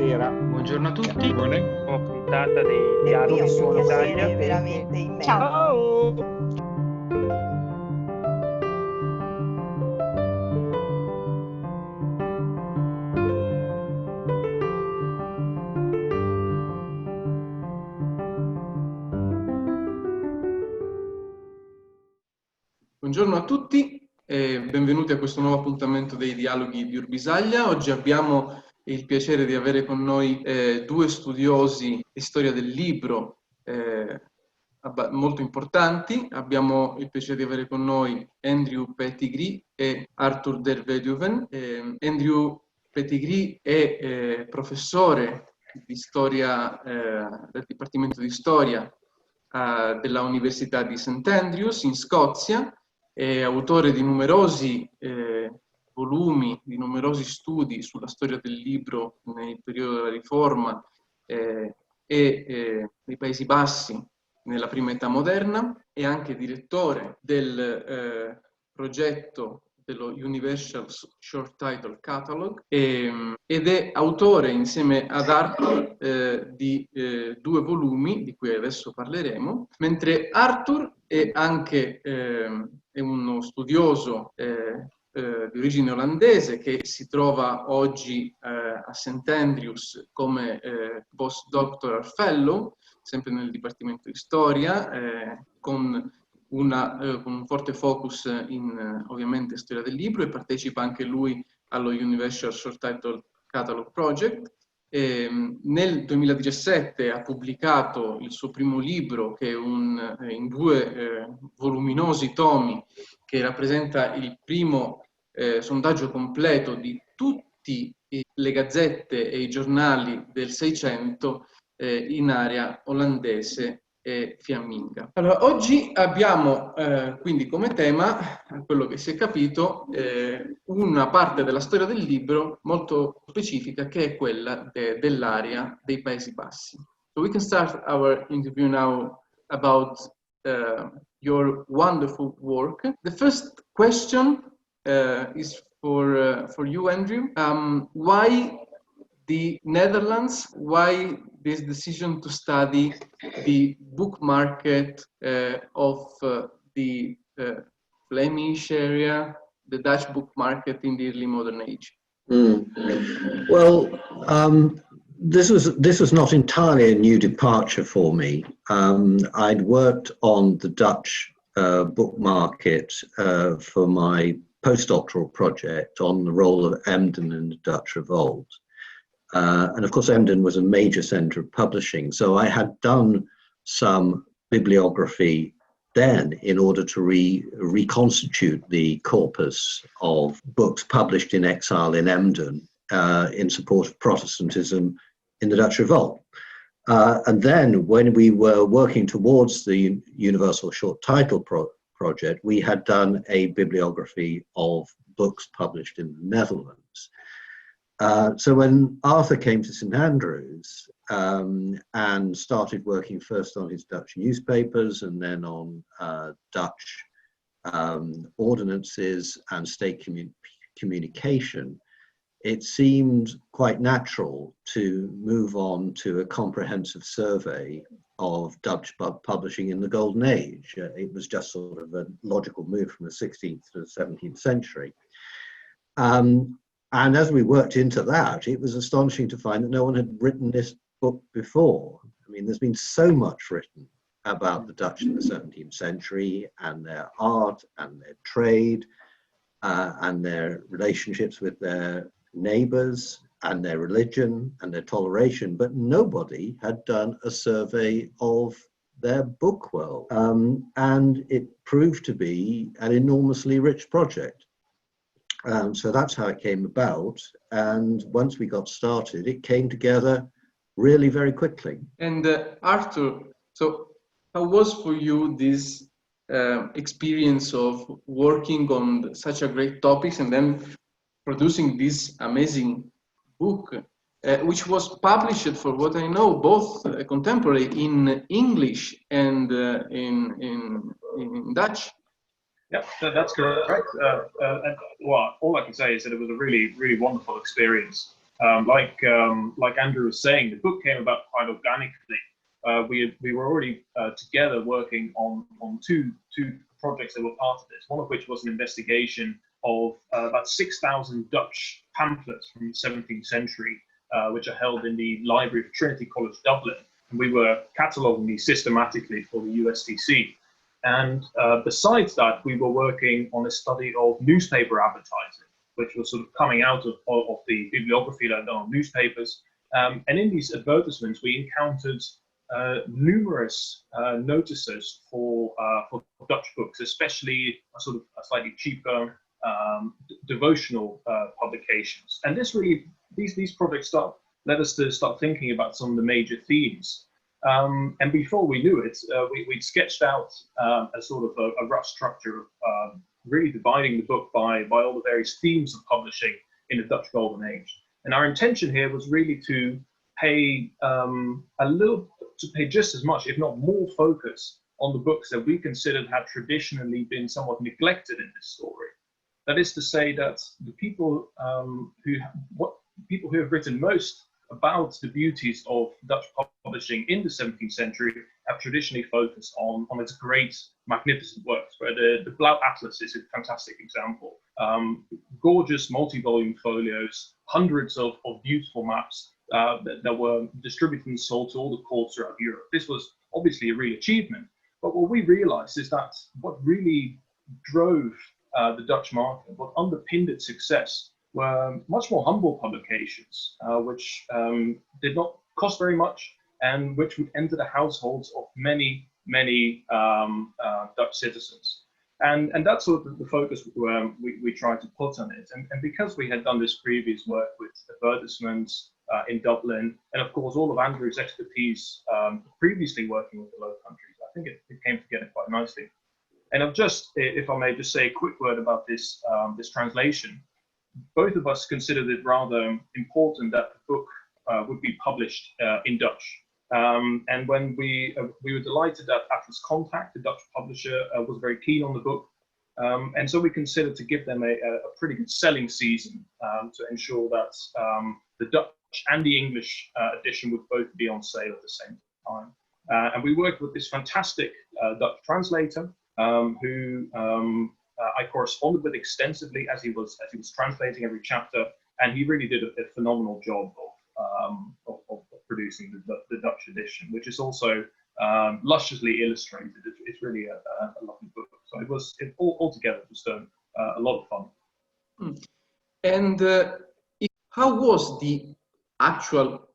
Buonasera. Buongiorno a tutti. Nuova puntata dei Dialoghi su Urbisaglia. Veramente immenso. Ciao. Buongiorno a tutti e benvenuti a questo nuovo appuntamento dei Dialoghi di Urbisaglia. Oggi abbiamo il piacere di avere con noi due studiosi di storia del libro molto importanti. Abbiamo il piacere di avere con noi Andrew Pettegree e Arthur der Weduwen. Andrew Pettegree è professore di storia del Dipartimento di Storia della Università di St. Andrews in Scozia. È autore di numerosi volumi, di numerosi studi sulla storia del libro nel periodo della Riforma e nei Paesi Bassi nella prima età moderna. È anche direttore del progetto dello Universal Short Title Catalog ed è autore insieme ad Arthur di due volumi di cui adesso parleremo, mentre Arthur è anche è uno studioso di origine olandese che si trova oggi a St. Andrews come postdoctoral fellow, sempre nel Dipartimento di Storia, con un forte focus in ovviamente storia del libro, e partecipa anche lui allo Universal Short Title Catalog Project. Nel 2017 ha pubblicato il suo primo libro, che è in due voluminosi tomi, che rappresenta il primo sondaggio completo di tutte le gazzette e i giornali del Seicento in area olandese e fiamminga. Allora, oggi abbiamo quindi come tema, a quello che si è capito, una parte della storia del libro molto specifica, che è quella dell'area dei Paesi Bassi. So we can start our interview now about your wonderful work. The first question is for you, Andrew. Why the Netherlands? Why this decision to study the book market of the Flemish area, the Dutch book market in the early modern age? Well, this was not entirely a new departure for me. I'd worked on the Dutch book market for my postdoctoral project on the role of Emden in the Dutch Revolt. And of course, Emden was a major center of publishing. So I had done some bibliography then in order to reconstitute the corpus of books published in exile in Emden in support of Protestantism in the Dutch Revolt. And then when we were working towards the Universal Short Title project, we had done a bibliography of books published in the Netherlands. So when Arthur came to St. Andrews and started working first on his Dutch newspapers and then on Dutch ordinances and state communication, it seemed quite natural to move on to a comprehensive survey of Dutch publishing in the Golden Age. It was just sort of a logical move from the 16th to the 17th century. And as we worked into that, it was astonishing to find that no one had written this book before. I mean, there's been so much written about the Dutch in the 17th century and their art and their trade and their relationships with their neighbors and their religion and their toleration, but nobody had done a survey of their book world. And it proved to be an enormously rich project. So that's how it came about. And once we got started, it came together really very quickly. And Arthur, so how was for you this experience of working on such a great topics and then producing this amazing book, which was published, for what I know, both contemporary in English and in Dutch? Yeah, that's correct. And well, all I can say is that it was a really, really wonderful experience. like Andrew was saying, the book came about quite organically. We were already together working on two projects that were part of this. One of which was an investigation of about 6,000 Dutch pamphlets from the 17th century, which are held in the library of Trinity College Dublin. And we were cataloguing these systematically for the USTC. And besides that, we were working on a study of newspaper advertising, which was sort of coming out of the bibliography that I'd done on newspapers. And in these advertisements, we encountered numerous notices for Dutch books, especially sort of slightly cheaper devotional publications. And this really, these projects led us to start thinking about some of the major themes. And before we knew it, we'd sketched out a sort of a rough structure of really dividing the book by all the various themes of publishing in the Dutch Golden Age. And our intention here was really to pay just as much, if not more, focus on the books that we considered had traditionally been somewhat neglected in this story. That is to say that the people who have written most about the beauties of Dutch publishing in the 17th century have traditionally focused on its great, magnificent works, where the Blauw Atlas is a fantastic example. Gorgeous multi-volume folios, hundreds of beautiful maps that were distributed and sold to all the courts throughout Europe. This was obviously a real achievement, but what we realized is that what really drove the Dutch market, what underpinned its success, were much more humble publications, which did not cost very much and which would enter the households of many Dutch citizens. And that's sort of the focus we tried to put on it. And because we had done this previous work with advertisements in Dublin, and of course all of Andrew's expertise previously working with the Low Countries, I think it came together quite nicely. And I've just, if I may just say a quick word about this, this translation. Both of us considered it rather important that the book would be published in Dutch. And when we were delighted that Atlas Contact, the Dutch publisher, was very keen on the book. And so we considered to give them a pretty good selling season to ensure that the Dutch and the English edition would both be on sale at the same time. And we worked with this fantastic Dutch translator who I corresponded with extensively as he was translating every chapter, and he really did a phenomenal job of producing the Dutch edition, which is also lusciously illustrated. It's really a lovely book. So it was altogether just a lot of fun. And how was the actual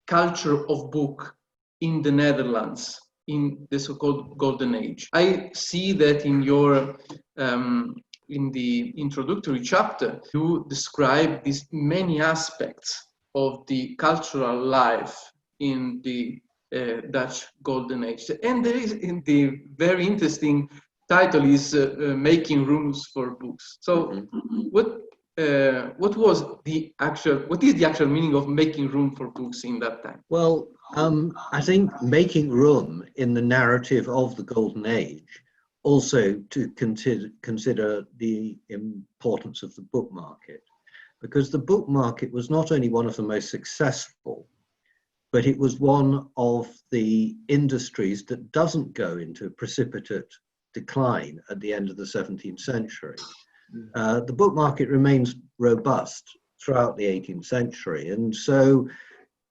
culture of book in the Netherlands in the so-called Golden Age? I see that in your in the introductory chapter, you describe these many aspects of the cultural life in the Dutch Golden Age. And there is the very interesting title is Making Rooms for Books. So what is the actual meaning of making room for books in that time? Well, I think making room in the narrative of the Golden Age also to consider the importance of the book market, because the book market was not only one of the most successful, but it was one of the industries that doesn't go into precipitate decline at the end of the 17th century. The book market remains robust throughout the 18th century. And so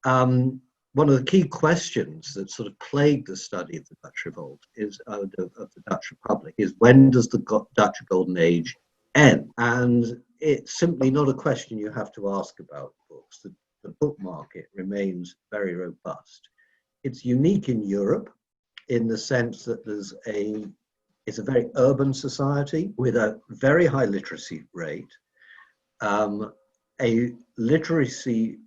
one of the key questions that sort of plagued the study of the Dutch Revolt is of the Dutch Republic is, when does the Dutch Golden Age end? And it's simply not a question you have to ask about books. The book market remains very robust. It's unique in Europe in the sense that it's a very urban society with a very high literacy rate, a literacy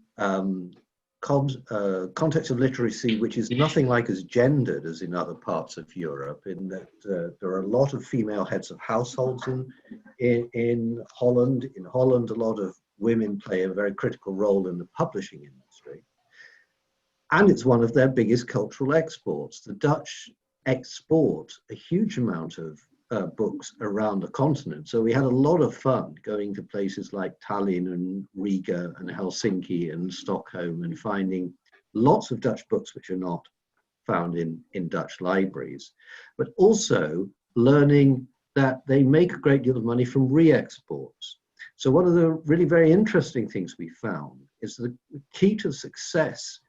context of literacy which is nothing like as gendered as in other parts of Europe, in that there are a lot of female heads of households in Holland. In Holland, a lot of women play a very critical role in the publishing industry. And it's one of their biggest cultural exports. The Dutch export a huge amount of books around the continent. So we had a lot of fun going to places like Tallinn and Riga and Helsinki and Stockholm and finding lots of Dutch books which are not found in Dutch libraries, but also learning that they make a great deal of money from re-exports. So one of the really very interesting things we found is the key to success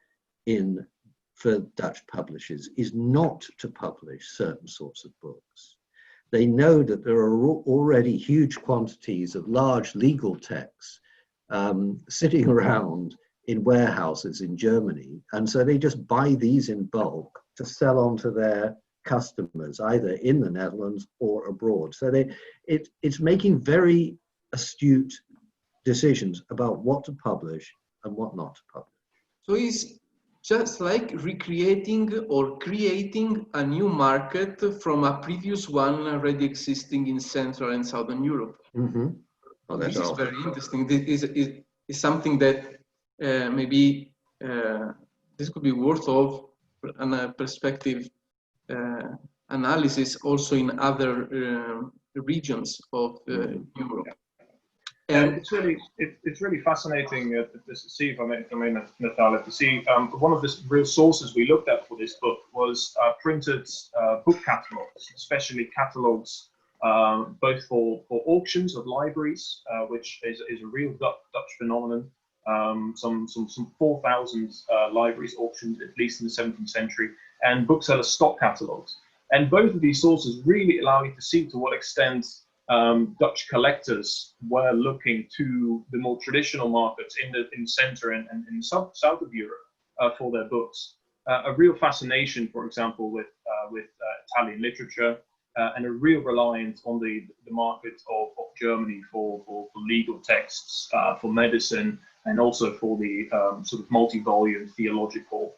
for Dutch publishers is not to publish certain sorts of books. They know that there are already huge quantities of large legal texts sitting around in warehouses in Germany, and so they just buy these in bulk to sell on to their customers, either in the Netherlands or abroad. So it's making very astute decisions about what to publish and what not to publish. So it's just like recreating or creating a new market from a previous one already existing in Central and Southern Europe. Mm-hmm. Oh, this is very interesting. This is something that maybe this could be worth of a perspective analysis also in other regions of Europe. And it's really fascinating to see, if I may, Natale, to see one of the real sources we looked at for this book was printed book catalogs, especially catalogs both for auctions of libraries, which is a real Dutch phenomenon. Some 4,000 libraries auctioned at least in the 17th century, and bookseller stock catalogs. And both of these sources really allow you to see to what extent Dutch collectors were looking to the more traditional markets in the center and in the south of Europe for their books. A real fascination, for example, with Italian literature, and a real reliance on the market of Germany for legal texts, for medicine, and also for the sort of multi-volume theological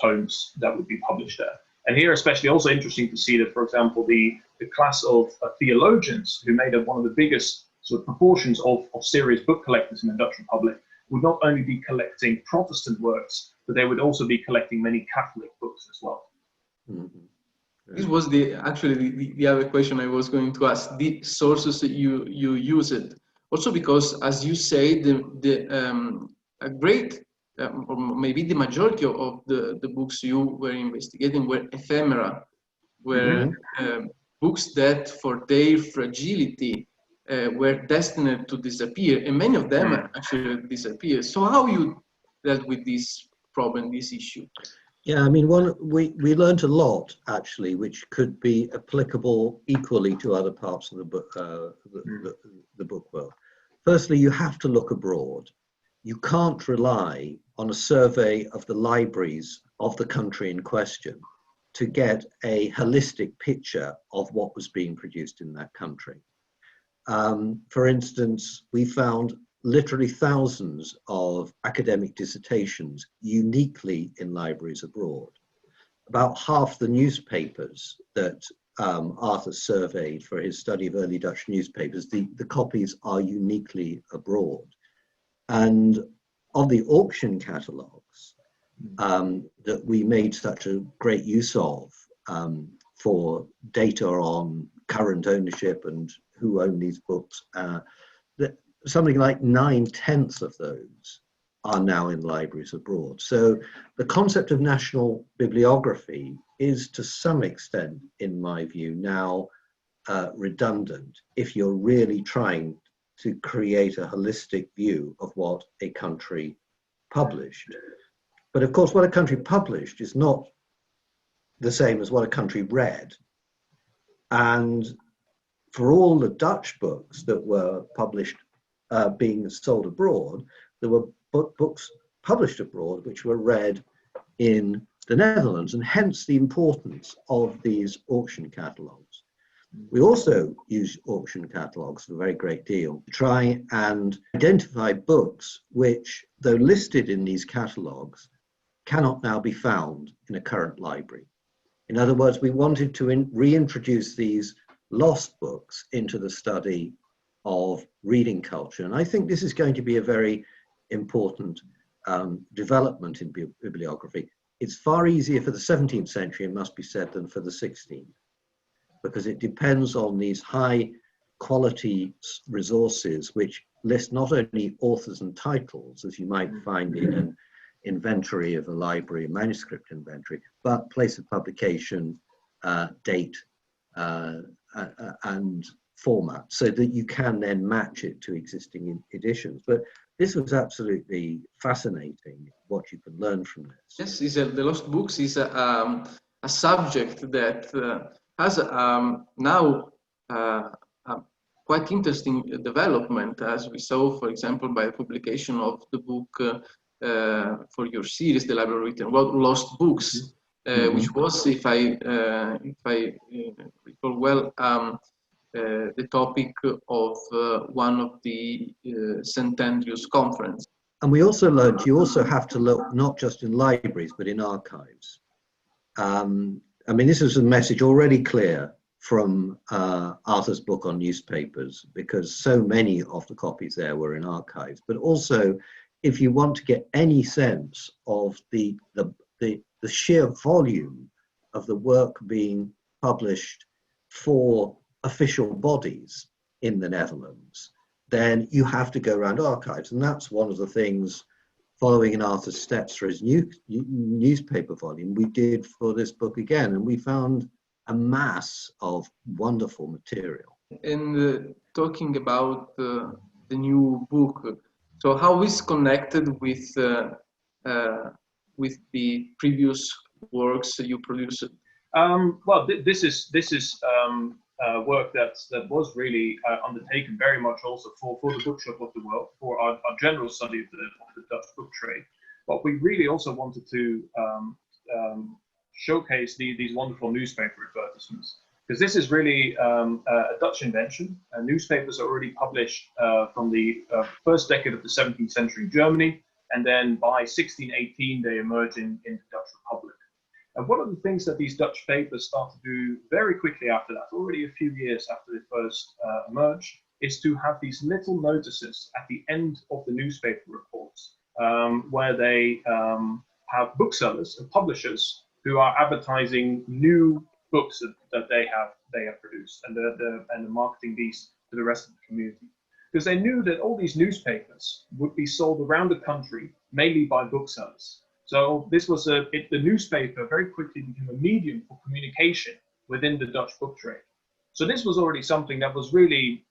tomes that would be published there. And here, especially also interesting to see that, for example, the class of theologians who made up one of the biggest sort of proportions of serious book collectors in the Dutch Republic would not only be collecting Protestant works, but they would also be collecting many Catholic books as well. Mm-hmm. This was actually the other question I was going to ask, the sources that you use it. Also because, as you say, a great, or maybe the majority of the books you were investigating were ephemera, were books that for their fragility were destined to disappear, and many of them actually disappeared. So how you dealt with this problem, this issue? Yeah, I mean, we learned a lot actually, which could be applicable equally to other parts of the book, the book world. Firstly, you have to look abroad. You can't rely on a survey of the libraries of the country in question to get a holistic picture of what was being produced in that country. For instance, we found literally thousands of academic dissertations uniquely in libraries abroad. About half the newspapers that Arthur surveyed for his study of early Dutch newspapers, the copies are uniquely abroad. And of the auction catalogues that we made such a great use of for data on current ownership and who own these books, something like 9/10 of those are now in libraries abroad. So the concept of national bibliography is to some extent, in my view, now redundant if you're really trying to create a holistic view of what a country published. But of course, what a country published is not the same as what a country read. And for all the Dutch books that were published being sold abroad, there were books published abroad which were read in the Netherlands, and hence the importance of these auction catalogues. We also use auction catalogues a very great deal to try and identify books which, though listed in these catalogues, cannot now be found in a current library. In other words, we wanted to reintroduce these lost books into the study of reading culture. And I think this is going to be a very important development in bibliography. It's far easier for the 17th century, it must be said, than for the 16th. because it depends on these high quality resources which list not only authors and titles, as you might find in an inventory of a library, a manuscript inventory, but place of publication, date, and format, so that you can then match it to existing editions. But this was absolutely fascinating, what you can learn from this. Yes, the lost books is a subject that has now a quite interesting development, as we saw, for example, by the publication of the book for your series, The Library Written, Lost Books, which was, if I recall well, the topic of one of the St. Andrew's conference. And we also learned you also have to look not just in libraries, but in archives. I mean, this is a message already clear from Arthur's book on newspapers, because so many of the copies there were in archives. But also, if you want to get any sense of the sheer volume of the work being published for official bodies in the Netherlands, then you have to go around archives. And that's one of the things, following in Arthur's steps for his newspaper volume, we did for this book again. And we found a mass of wonderful material. And talking about the new book, so how is connected with the previous works you produced? Well, this is work that was really undertaken very much also for the Bookshop of the World, for our general study of the Dutch book trade. But we really also wanted to showcase these wonderful newspaper advertisements, because this is really a Dutch invention. Newspapers are already published from the first decade of the 17th century in Germany, and then by 1618 they emerge in the Dutch Republic. And one of the things that these Dutch papers start to do very quickly after that, already a few years after they first emerged, is to have these little notices at the end of the newspaper reports, where they have booksellers and publishers who are advertising new books that they have produced, and they're marketing these to the rest of the community. Because they knew that all these newspapers would be sold around the country, mainly by booksellers. So this was the newspaper very quickly became a medium for communication within the Dutch book trade. So this was already something that was really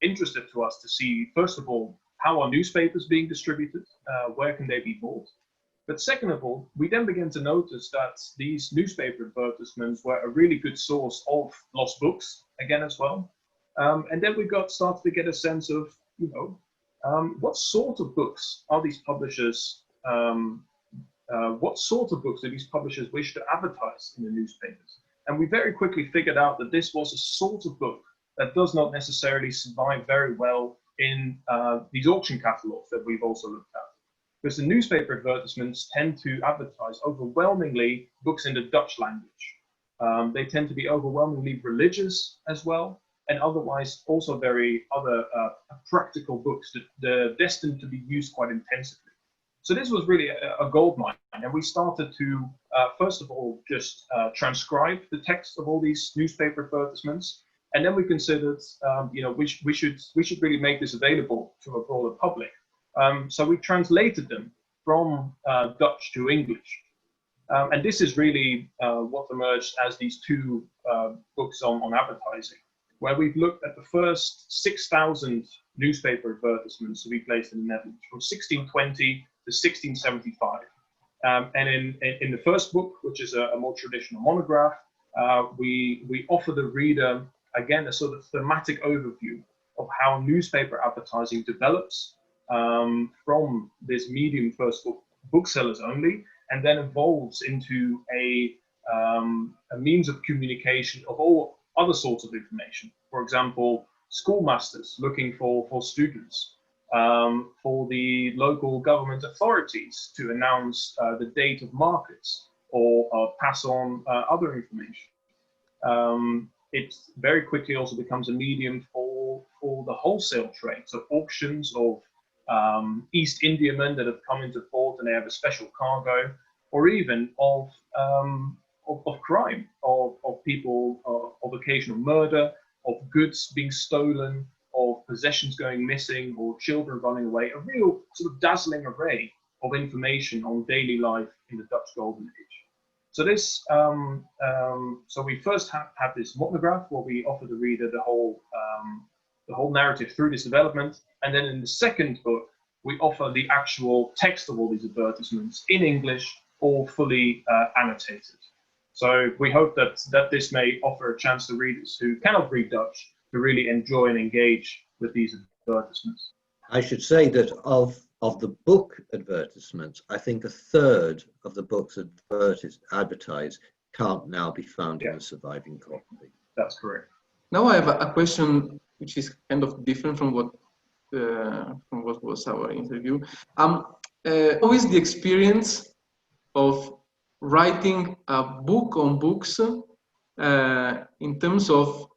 interesting to us to see, first of all, how are newspapers being distributed? Where can they be bought? But second of all, we then began to notice that these newspaper advertisements were a really good source of lost books, again as well. And then we started to get a sense of, what sort of books are these publishers what sort of books do these publishers wish to advertise in the newspapers? And we very quickly figured out that this was a sort of book that does not necessarily survive very well in these auction catalogs that we've also looked at. Because the newspaper advertisements tend to advertise overwhelmingly books in the Dutch language. They tend to be overwhelmingly religious as well, and otherwise also other practical books that they're destined to be used quite intensively. So this was really a gold mine, and we started to, first of all, just transcribe the text of all these newspaper advertisements, and then we considered, we should really make this available to a broader public. So we translated them from Dutch to English, and this is really what emerged as these two books on advertising, where we've looked at the first 6,000 newspaper advertisements to be placed in the Netherlands from 1620 to 1675. And in the first book, which is a more traditional monograph, we offer the reader, again, a sort of thematic overview of how newspaper advertising develops from this medium first book, booksellers only, and then evolves into a means of communication of all other sorts of information. For example, schoolmasters looking for students, for the local government authorities to announce the date of markets or pass on other information. It very quickly also becomes a medium for the wholesale trade, so auctions of East Indiamen that have come into port and they have a special cargo, or even of crime, of people, occasional murder, of goods being stolen, of possessions going missing, or children running away, a real sort of dazzling array of information on daily life in the Dutch Golden Age. So this, so we first have this monograph where we offer the reader the whole narrative through this development, and then in the second book we offer the actual text of all these advertisements in English, all fully annotated. So we hope that this may offer a chance to readers who cannot read Dutch to really enjoy and engage with these advertisements. I should say that of the book advertisements, I think a third of the books advertised can't now be found in a surviving copy. That's correct. Now I have a question which is kind of different from what was our interview. How is the experience of writing a book on books in terms of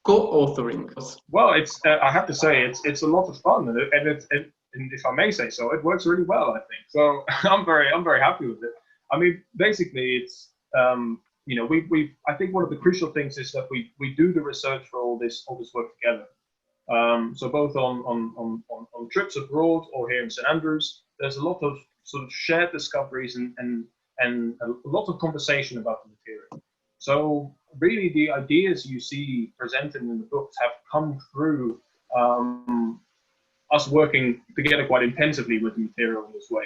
co-authoring? Well, it's I have to say it's a lot of fun, and if I may say so, it works really well, I think. So I'm very happy with it. I mean, basically, it's you know, I think one of the crucial things is that we do the research for all this work together. So both on trips abroad or here in St Andrews, there's a lot of sort of shared discoveries and a lot of conversation about the material. So really, the ideas you see presented in the books have come through us working together quite intensively with the material in this way.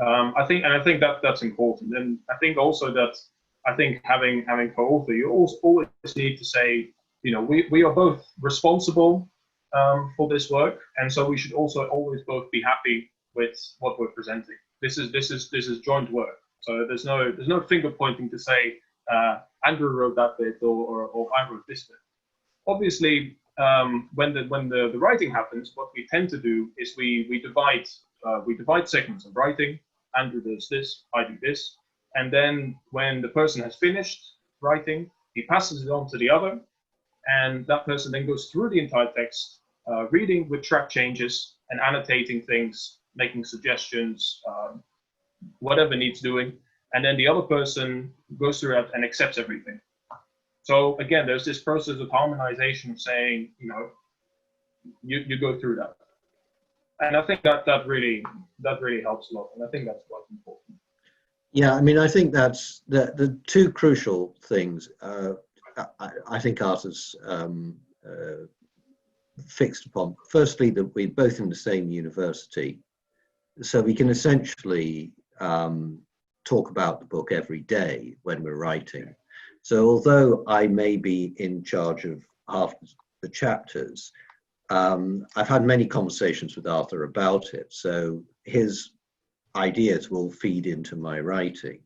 I think that's important, and I think also that having co-author, you always need to say, you know, we are both responsible for this work, and so we should also always both be happy with what we're presenting. This is joint work, so there's no finger pointing to say Andrew wrote that bit or I wrote this bit. Obviously, when the writing happens, what we tend to do is we divide segments of writing. Andrew does this, I do this, and then when the person has finished writing, he passes it on to the other, and that person then goes through the entire text, reading with track changes and annotating things, making suggestions, whatever needs doing, and then the other person goes through it and accepts everything. So again, there's this process of harmonization of saying, you know, you go through that, and I think that really helps a lot, and I think that's quite important. Yeah, I mean, I think that's the two crucial things. I think Arthur's fixed upon. Firstly, that we're both in the same university, so we can essentially talk about the book every day when we're writing. So although I may be in charge of half the chapters, I've had many conversations with Arthur about it. So his ideas will feed into my writing.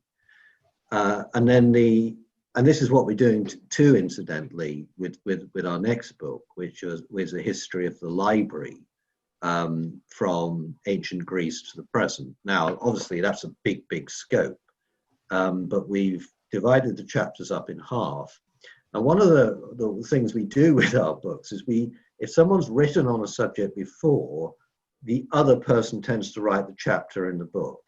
And this is what we're doing too, incidentally, with our next book, which was a history of the library from ancient Greece to the present. Now, obviously, that's a big scope, but we've divided the chapters up in half. And one of the things we do with our books is if someone's written on a subject before, the other person tends to write the chapter in the book,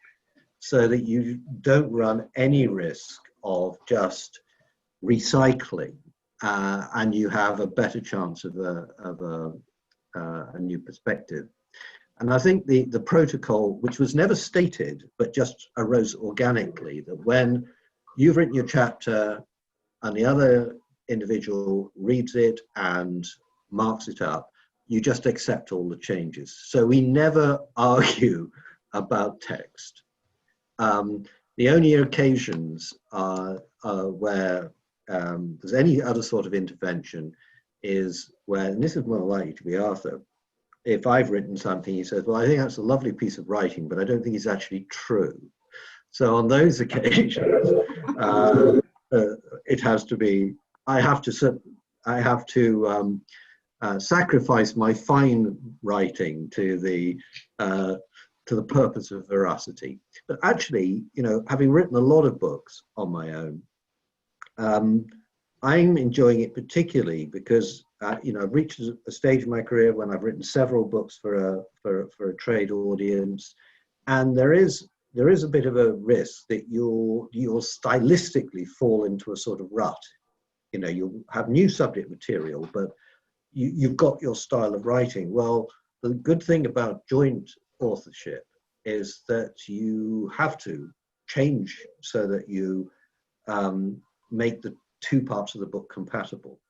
so that you don't run any risk of just recycling, and you have a better chance of a new perspective. And I think the protocol, which was never stated but just arose organically, that when you've written your chapter and the other individual reads it and marks it up, you just accept all the changes. So we never argue about text. The only occasions where there's any other sort of intervention is where, and this is more likely to be Arthur, if I've written something, he says, well, I think that's a lovely piece of writing, but I don't think it's actually true. So on those occasions, it has to be, I have to sacrifice my fine writing to the purpose of veracity. But actually, you know, having written a lot of books on my own, I'm enjoying it particularly because you know, I've reached a stage in my career when I've written several books for a trade audience, and there is a bit of a risk that you'll stylistically fall into a sort of rut You know, you'll have new subject material, but you've got your style of writing. Well, the good thing about joint authorship is that you have to change so that you make the two parts of the book compatible.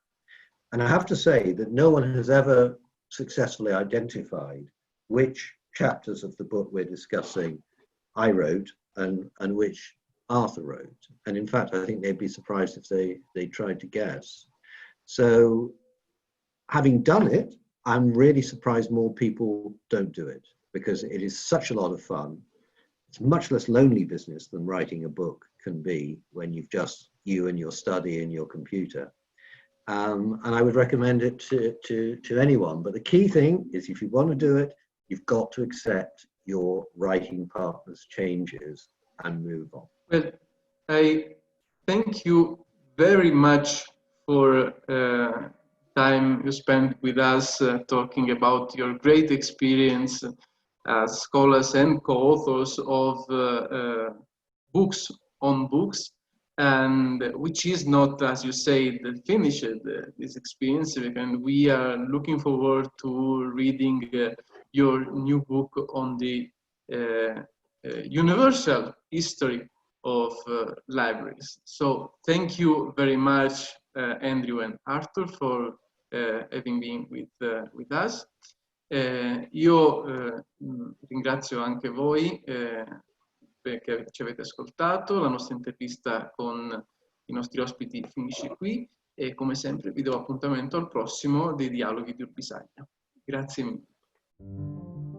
And I have to say that no one has ever successfully identified which chapters of the book we're discussing I wrote and which Arthur wrote. And in fact, I think they'd be surprised if they tried to guess. So having done it, I'm really surprised more people don't do it, because it is such a lot of fun. It's much less lonely business than writing a book can be when you've just you and your study and your computer. And I would recommend it to anyone. But the key thing is, if you want to do it, you've got to accept your writing partner's changes and move on. Well, I thank you very much for time you spent with us talking about your great experience as scholars and co-authors of books on books, and which is not, as you say, finished this experience, and we are looking forward to reading your new book on the universal history of libraries. So thank you very much, Andrew and Arthur, for having been with us. Io ringrazio anche voi perché ci avete ascoltato. La nostra intervista con i nostri ospiti finisce qui e come sempre vi do appuntamento al prossimo dei Dialoghi di Urbisaglia. Grazie mille.